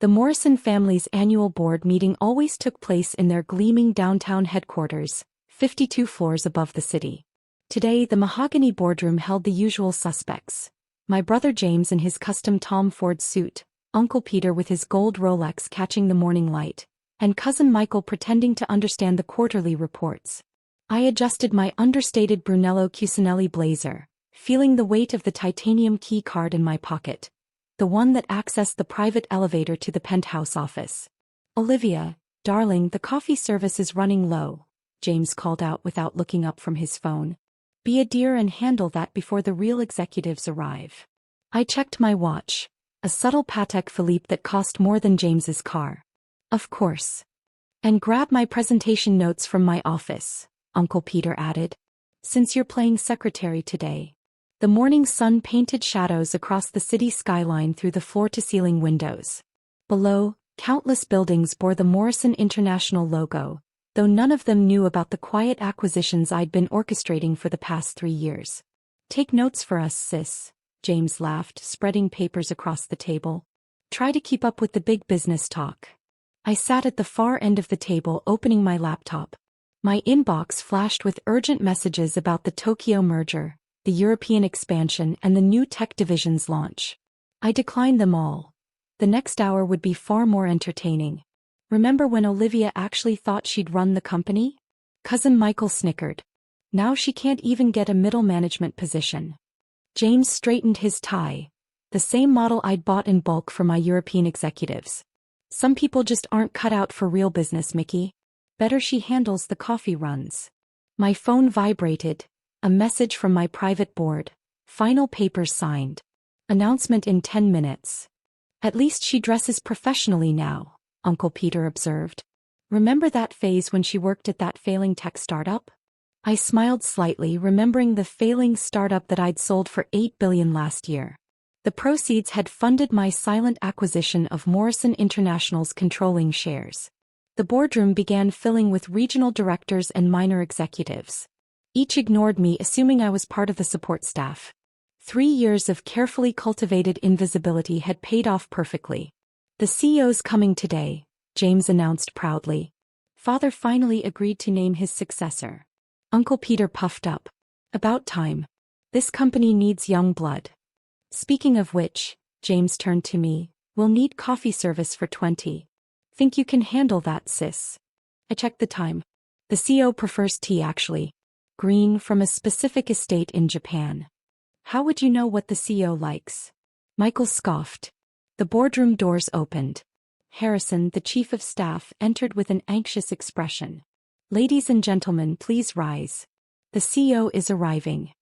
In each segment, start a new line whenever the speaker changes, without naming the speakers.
The Morrison family's annual board meeting always took place in their gleaming downtown headquarters, 52 floors above the city. Today, the mahogany boardroom held the usual suspects. My brother James in his custom Tom Ford suit, Uncle Peter with his gold Rolex catching the morning light, and cousin Michael pretending to understand the quarterly reports. I adjusted my understated Brunello Cucinelli blazer, feeling the weight of the titanium key card in my pocket, the one that accessed the private elevator to the penthouse office. "Olivia, darling, the coffee service is running low," James called out without looking up from his phone. "Be a dear and handle that before the real executives arrive." I checked my watch, a subtle Patek Philippe that cost more than James's car. "Of course." "And grab my presentation notes from my office," Uncle Peter added. "Since you're playing secretary today." The morning sun painted shadows across the city skyline through the floor-to-ceiling windows. Below, countless buildings bore the Morrison International logo, though none of them knew about the quiet acquisitions I'd been orchestrating for the past 3 years. "Take notes for us, sis," James laughed, spreading papers across the table. "Try to keep up with the big business talk." I sat at the far end of the table opening my laptop. My inbox flashed with urgent messages about the Tokyo merger, the European expansion, and the new tech division's launch. I declined them all. The next hour would be far more entertaining. "Remember when Olivia actually thought she'd run the company?" Cousin Michael snickered. "Now she can't even get a middle management position." James straightened his tie, the same model I'd bought in bulk for my European executives. "Some people just aren't cut out for real business, Mickey. Better she handles the coffee runs." My phone vibrated. A message from my private board. "Final papers signed. Announcement in 10 minutes. "At least she dresses professionally now," Uncle Peter observed. "Remember that phase when she worked at that failing tech startup?" I smiled slightly, remembering the failing startup that I'd sold for $8 billion last year. The proceeds had funded my silent acquisition of Morrison International's controlling shares. The boardroom began filling with regional directors and minor executives. Each ignored me, assuming I was part of the support staff. 3 years of carefully cultivated invisibility had paid off perfectly. "The CEO's coming today," James announced proudly. "Father finally agreed to name his successor." Uncle Peter puffed up. "About time. This company needs young blood." "Speaking of which," James turned to me, "we'll need coffee service for 20. Think you can handle that, sis?" I checked the time. "The CEO prefers tea actually. Green from a specific estate in Japan." "How would you know what the CEO likes?" Michael scoffed. The boardroom doors opened. Harrison, the chief of staff, entered with an anxious expression. "Ladies and gentlemen, please rise. The CEO is arriving."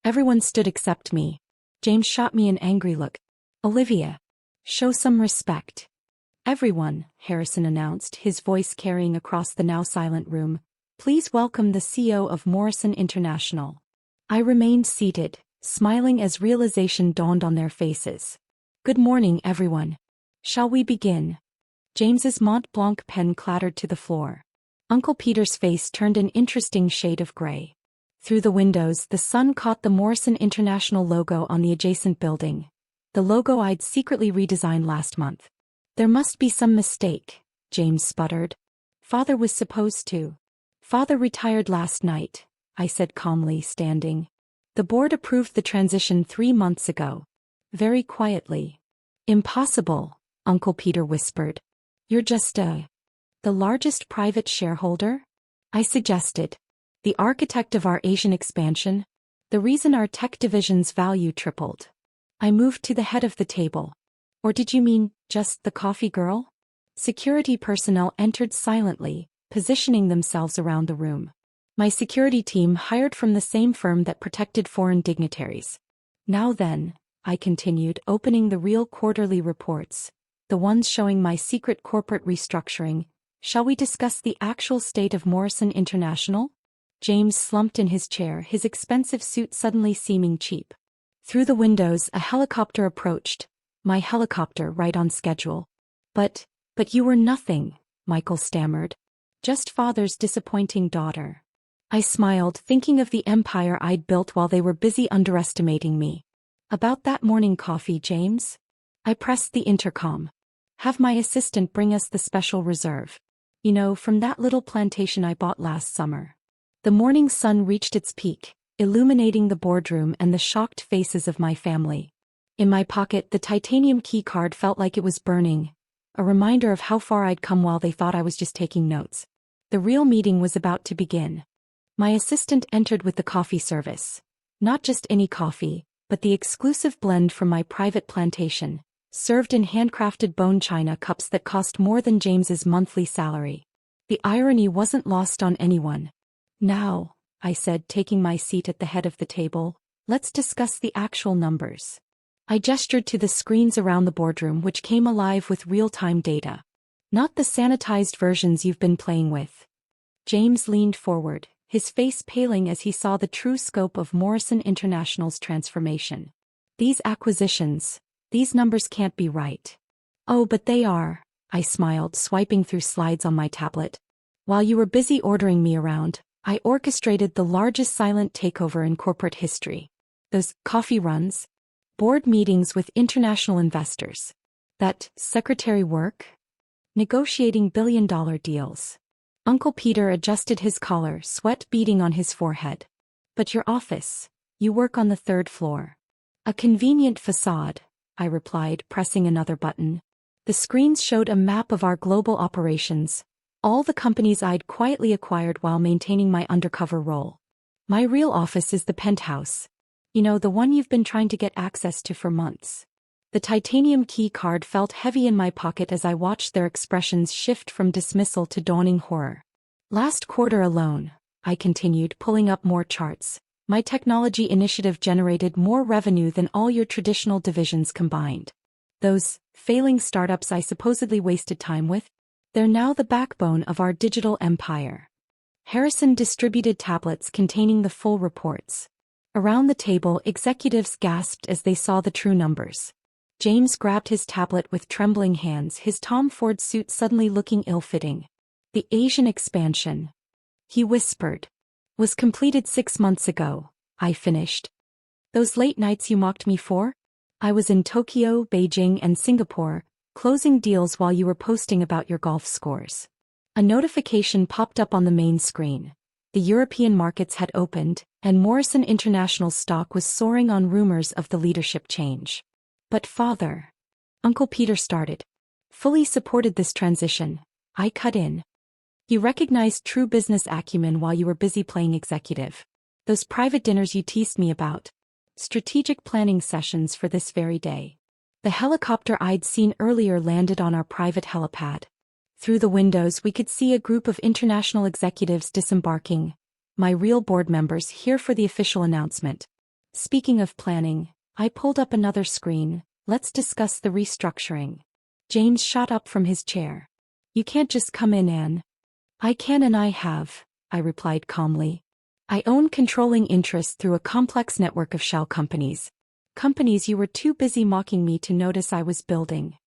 Everyone stood except me. James shot me an angry look. "Olivia, show some respect." "Everyone," Harrison announced, his voice carrying across the now silent room, "please welcome the CEO of Morrison International." I remained seated, smiling as realization dawned on their faces. "Good morning, everyone. Shall we begin?" James's Mont Blanc pen clattered to the floor. Uncle Peter's face turned an interesting shade of gray. Through the windows, the sun caught the Morrison International logo on the adjacent building, the logo I'd secretly redesigned last month. "There must be some mistake," James sputtered. "Father was supposed to." "Father retired last night," I said calmly, standing. "The board approved the transition 3 months ago." Very quietly. "Impossible," Uncle Peter whispered. "You're just the largest private shareholder?" I suggested. "The architect of our Asian expansion. The reason our tech division's value tripled." I moved to the head of the table. "Or did you mean just the coffee girl?" Security personnel entered silently, positioning themselves around the room. My security team hired from the same firm that protected foreign dignitaries. "Now then," I continued, opening the real quarterly reports, the ones showing my secret corporate restructuring, "shall we discuss the actual state of Morrison International?" James slumped in his chair, his expensive suit suddenly seeming cheap. Through the windows, a helicopter approached. My helicopter, right on schedule. But you were nothing," Michael stammered. "Just father's disappointing daughter." I smiled, thinking of the empire I'd built while they were busy underestimating me. "About that morning coffee, James?" I pressed the intercom. Have my assistant bring us the special reserve. You know, from that little plantation I bought last summer. The morning sun reached its peak, illuminating the boardroom and the shocked faces of my family. In my pocket, the titanium key card felt like it was burning, a reminder of how far I'd come while they thought I was just taking notes. The real meeting was about to begin. My assistant entered with the coffee service. Not just any coffee, but the exclusive blend from my private plantation, served in handcrafted bone china cups that cost more than James's monthly salary. The irony wasn't lost on anyone. Now, I said, taking my seat at the head of the table, let's discuss the actual numbers. I gestured to the screens around the boardroom, which came alive with real-time data. Not the sanitized versions you've been playing with. James leaned forward, his face paling as he saw the true scope of Morrison International's transformation. These acquisitions, these numbers can't be right. Oh, but they are, I smiled, swiping through slides on my tablet. While you were busy ordering me around, I orchestrated the largest silent takeover in corporate history. Those coffee runs, board meetings with international investors. That secretary work? Negotiating billion-dollar deals. Uncle Peter adjusted his collar, sweat beading on his forehead. But your office, you work on the third floor. A convenient facade, I replied, pressing another button. The screens showed a map of our global operations, all the companies I'd quietly acquired while maintaining my undercover role. My real office is the penthouse. You know, the one you've been trying to get access to for months. The titanium key card felt heavy in my pocket as I watched their expressions shift from dismissal to dawning horror. Last quarter alone, I continued, pulling up more charts, my technology initiative generated more revenue than all your traditional divisions combined. Those failing startups I supposedly wasted time with, they're now the backbone of our digital empire. Harrison distributed tablets containing the full reports. Around the table, executives gasped as they saw the true numbers. James grabbed his tablet with trembling hands, his Tom Ford suit suddenly looking ill-fitting. The Asian expansion, he whispered, was completed 6 months ago, I finished. Those late nights you mocked me for? I was in Tokyo, Beijing, and Singapore, closing deals while you were posting about your golf scores. A notification popped up on the main screen. The European markets had opened, and Morrison International's stock was soaring on rumors of the leadership change. But father, Uncle Peter started. Fully supported this transition, I cut in. You recognized true business acumen while you were busy playing executive. Those private dinners you teased me about. Strategic planning sessions for this very day. The helicopter I'd seen earlier landed on our private helipad. Through the windows we could see a group of international executives disembarking, my real board members here for the official announcement. Speaking of planning, I pulled up another screen. Let's discuss the restructuring. James shot up from his chair. You can't just come in, Anne. I can and I have, I replied calmly. I own controlling interest through a complex network of shell companies. Companies you were too busy mocking me to notice I was building.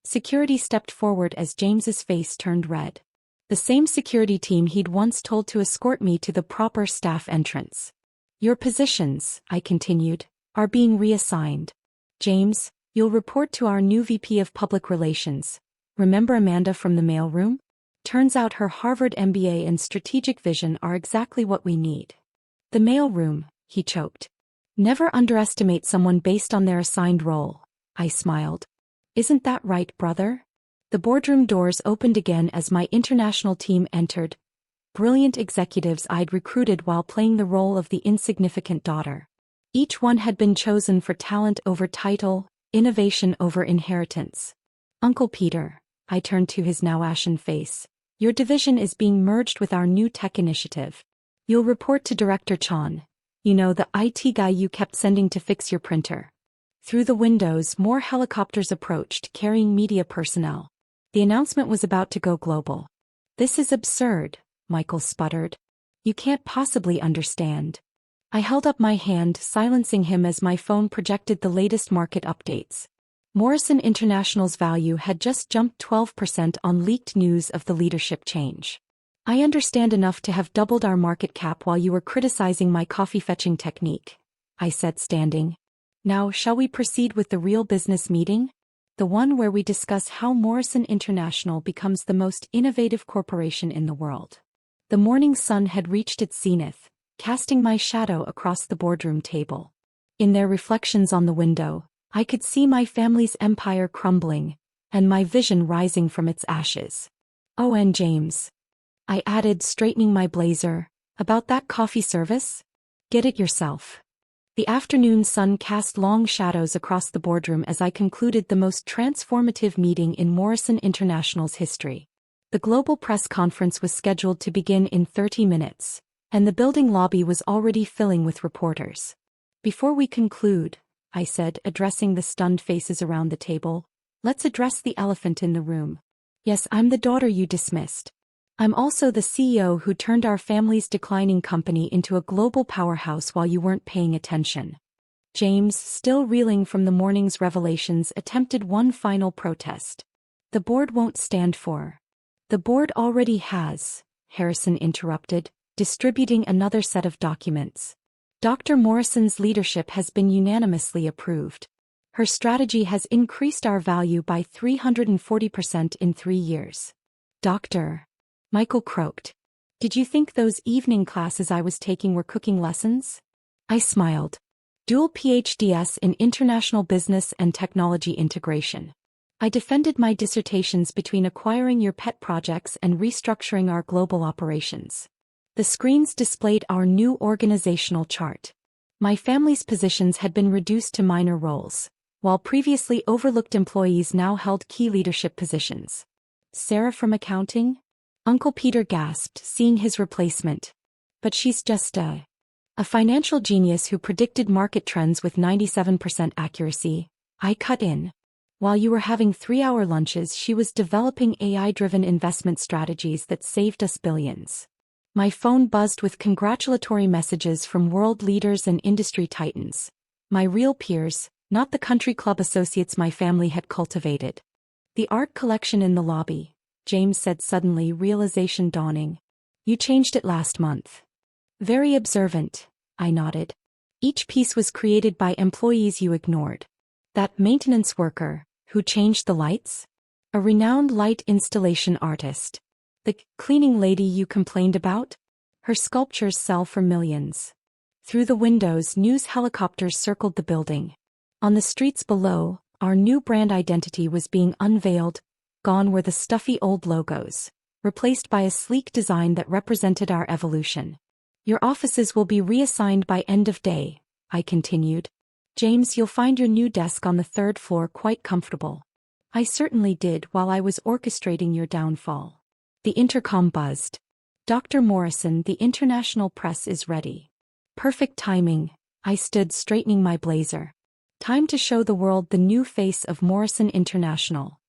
Security stepped forward as James's face turned red. The same security team he'd once told to escort me to the proper staff entrance. Your positions, I continued, are being reassigned. James, you'll report to our new VP of Public Relations. Remember Amanda from the mailroom? Turns out her Harvard MBA and strategic vision are exactly what we need. The mailroom, he choked. Never underestimate someone based on their assigned role, I smiled. Isn't that right, brother? The boardroom doors opened again as my international team entered. Brilliant executives I'd recruited while playing the role of the insignificant daughter. Each one had been chosen for talent over title, innovation over inheritance. Uncle Peter, I turned to his now ashen face. Your division is being merged with our new tech initiative. You'll report to Director Chan. You know, the IT guy you kept sending to fix your printer. Through the windows, more helicopters approached, carrying media personnel. The announcement was about to go global. This is absurd, Michael sputtered. You can't possibly understand. I held up my hand, silencing him as my phone projected the latest market updates. Morrison International's value had just jumped 12% on leaked news of the leadership change. I understand enough to have doubled our market cap while you were criticizing my coffee-fetching technique, I said, standing. Now, shall we proceed with the real business meeting? the one where we discuss how Morrison International becomes the most innovative corporation in the world. The morning sun had reached its zenith, casting my shadow across the boardroom table. In their reflections on the window, I could see my family's empire crumbling, and my vision rising from its ashes. "Oh, and James," I added, straightening my blazer, "about that coffee service? Get it yourself." The afternoon sun cast long shadows across the boardroom as I concluded the most transformative meeting in Morrison International's history. The global press conference was scheduled to begin in 30 minutes, and the building lobby was already filling with reporters. "Before we conclude," I said, addressing the stunned faces around the table, "let's address the elephant in the room. Yes, I'm the daughter you dismissed. I'm also the CEO who turned our family's declining company into a global powerhouse while you weren't paying attention." James, still reeling from the morning's revelations, attempted one final protest. "The board won't stand for." "The board already has," Harrison interrupted, distributing another set of documents. "Dr. Morrison's leadership has been unanimously approved. Her strategy has increased our value by 340% in 3 years." "Doctor," Michael croaked. "Did you think those evening classes I was taking were cooking lessons?" I smiled. "Dual PhDs in international business and technology integration. I defended my dissertations between acquiring your pet projects and restructuring our global operations." The screens displayed our new organizational chart. My family's positions had been reduced to minor roles, while previously overlooked employees now held key leadership positions. "Sarah from accounting?" Uncle Peter gasped, seeing his replacement. "But she's just a financial genius who predicted market trends with 97% accuracy," I cut in. "While you were having 3-hour lunches, she was developing AI-driven investment strategies that saved us billions." My phone buzzed with congratulatory messages from world leaders and industry titans. My real peers, not the country club associates my family had cultivated. "The art collection in the lobby," James said suddenly, realization dawning. "You changed it last month." "Very observant," I nodded. "Each piece was created by employees you ignored." "That maintenance worker, who changed the lights? A renowned light installation artist. The cleaning lady you complained about? Her sculptures sell for millions." Through the windows, news helicopters circled the building. On the streets below, our new brand identity was being unveiled. Gone were the stuffy old logos, replaced by a sleek design that represented our evolution. "Your offices will be reassigned by end of day," I continued. "James, you'll find your new desk on the 3rd floor quite comfortable." I certainly did while I was orchestrating your downfall. The intercom buzzed. "Dr. Morrison, the international press is ready." Perfect timing. I stood straightening my blazer. Time to show the world the new face of Morrison International.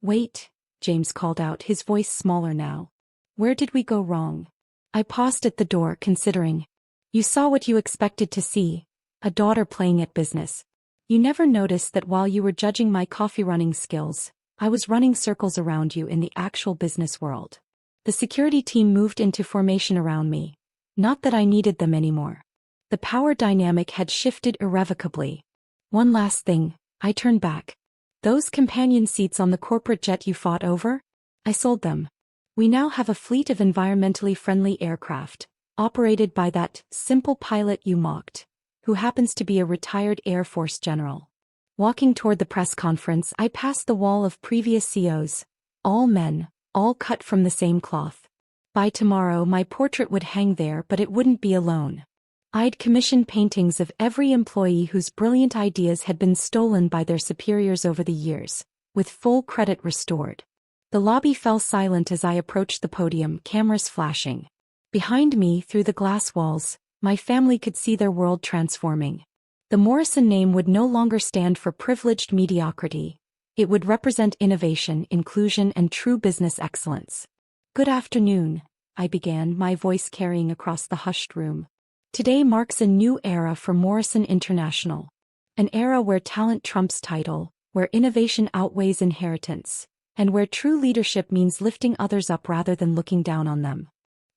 "Wait," James called out, his voice smaller now. "Where did we go wrong?" I paused at the door, considering. "You saw what you expected to see, a daughter playing at business. You never noticed that while you were judging my coffee running skills, I was running circles around you in the actual business world." The security team moved into formation around me. Not that I needed them anymore. The power dynamic had shifted irrevocably. "One last thing," I turned back. "Those companion seats on the corporate jet you fought over? I sold them. We now have a fleet of environmentally friendly aircraft, operated by that simple pilot you mocked, who happens to be a retired Air Force general." Walking toward the press conference, I passed the wall of previous CEOs, all men, all cut from the same cloth. By tomorrow my portrait would hang there, but it wouldn't be alone. I'd commissioned paintings of every employee whose brilliant ideas had been stolen by their superiors over the years, with full credit restored. The lobby fell silent as I approached the podium, cameras flashing. Behind me, through the glass walls, my family could see their world transforming. The Morrison name would no longer stand for privileged mediocrity. It would represent innovation, inclusion, and true business excellence. "Good afternoon," I began, my voice carrying across the hushed room. "Today marks a new era for Morrison International. An era where talent trumps title, where innovation outweighs inheritance, and where true leadership means lifting others up rather than looking down on them."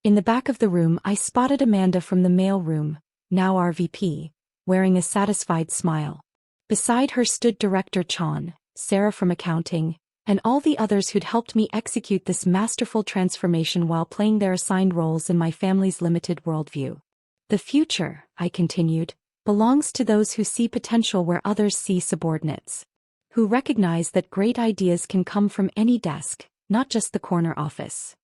In the back of the room, I spotted Amanda from the mail room, now our VP, wearing a satisfied smile. Beside her stood Director Chan, Sarah from accounting, and all the others who'd helped me execute this masterful transformation while playing their assigned roles in my family's limited worldview. The future, I continued, belongs to those who see potential where others see subordinates. Who recognize that great ideas can come from any desk, not just the corner office.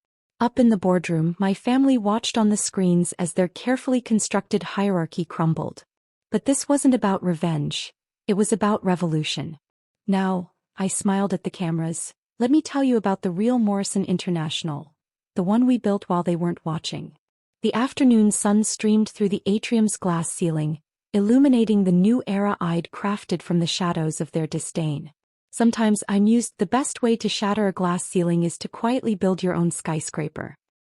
Up in the boardroom, my family watched on the screens as their carefully constructed hierarchy crumbled. But this wasn't about revenge. It was about revolution. Now, I smiled at the cameras, let me tell you about the real Morrison International. The one we built while they weren't watching. The afternoon sun streamed through the atrium's glass ceiling, illuminating the new era I'd crafted from the shadows of their disdain. Sometimes I mused the best way to shatter a glass ceiling is to quietly build your own skyscraper.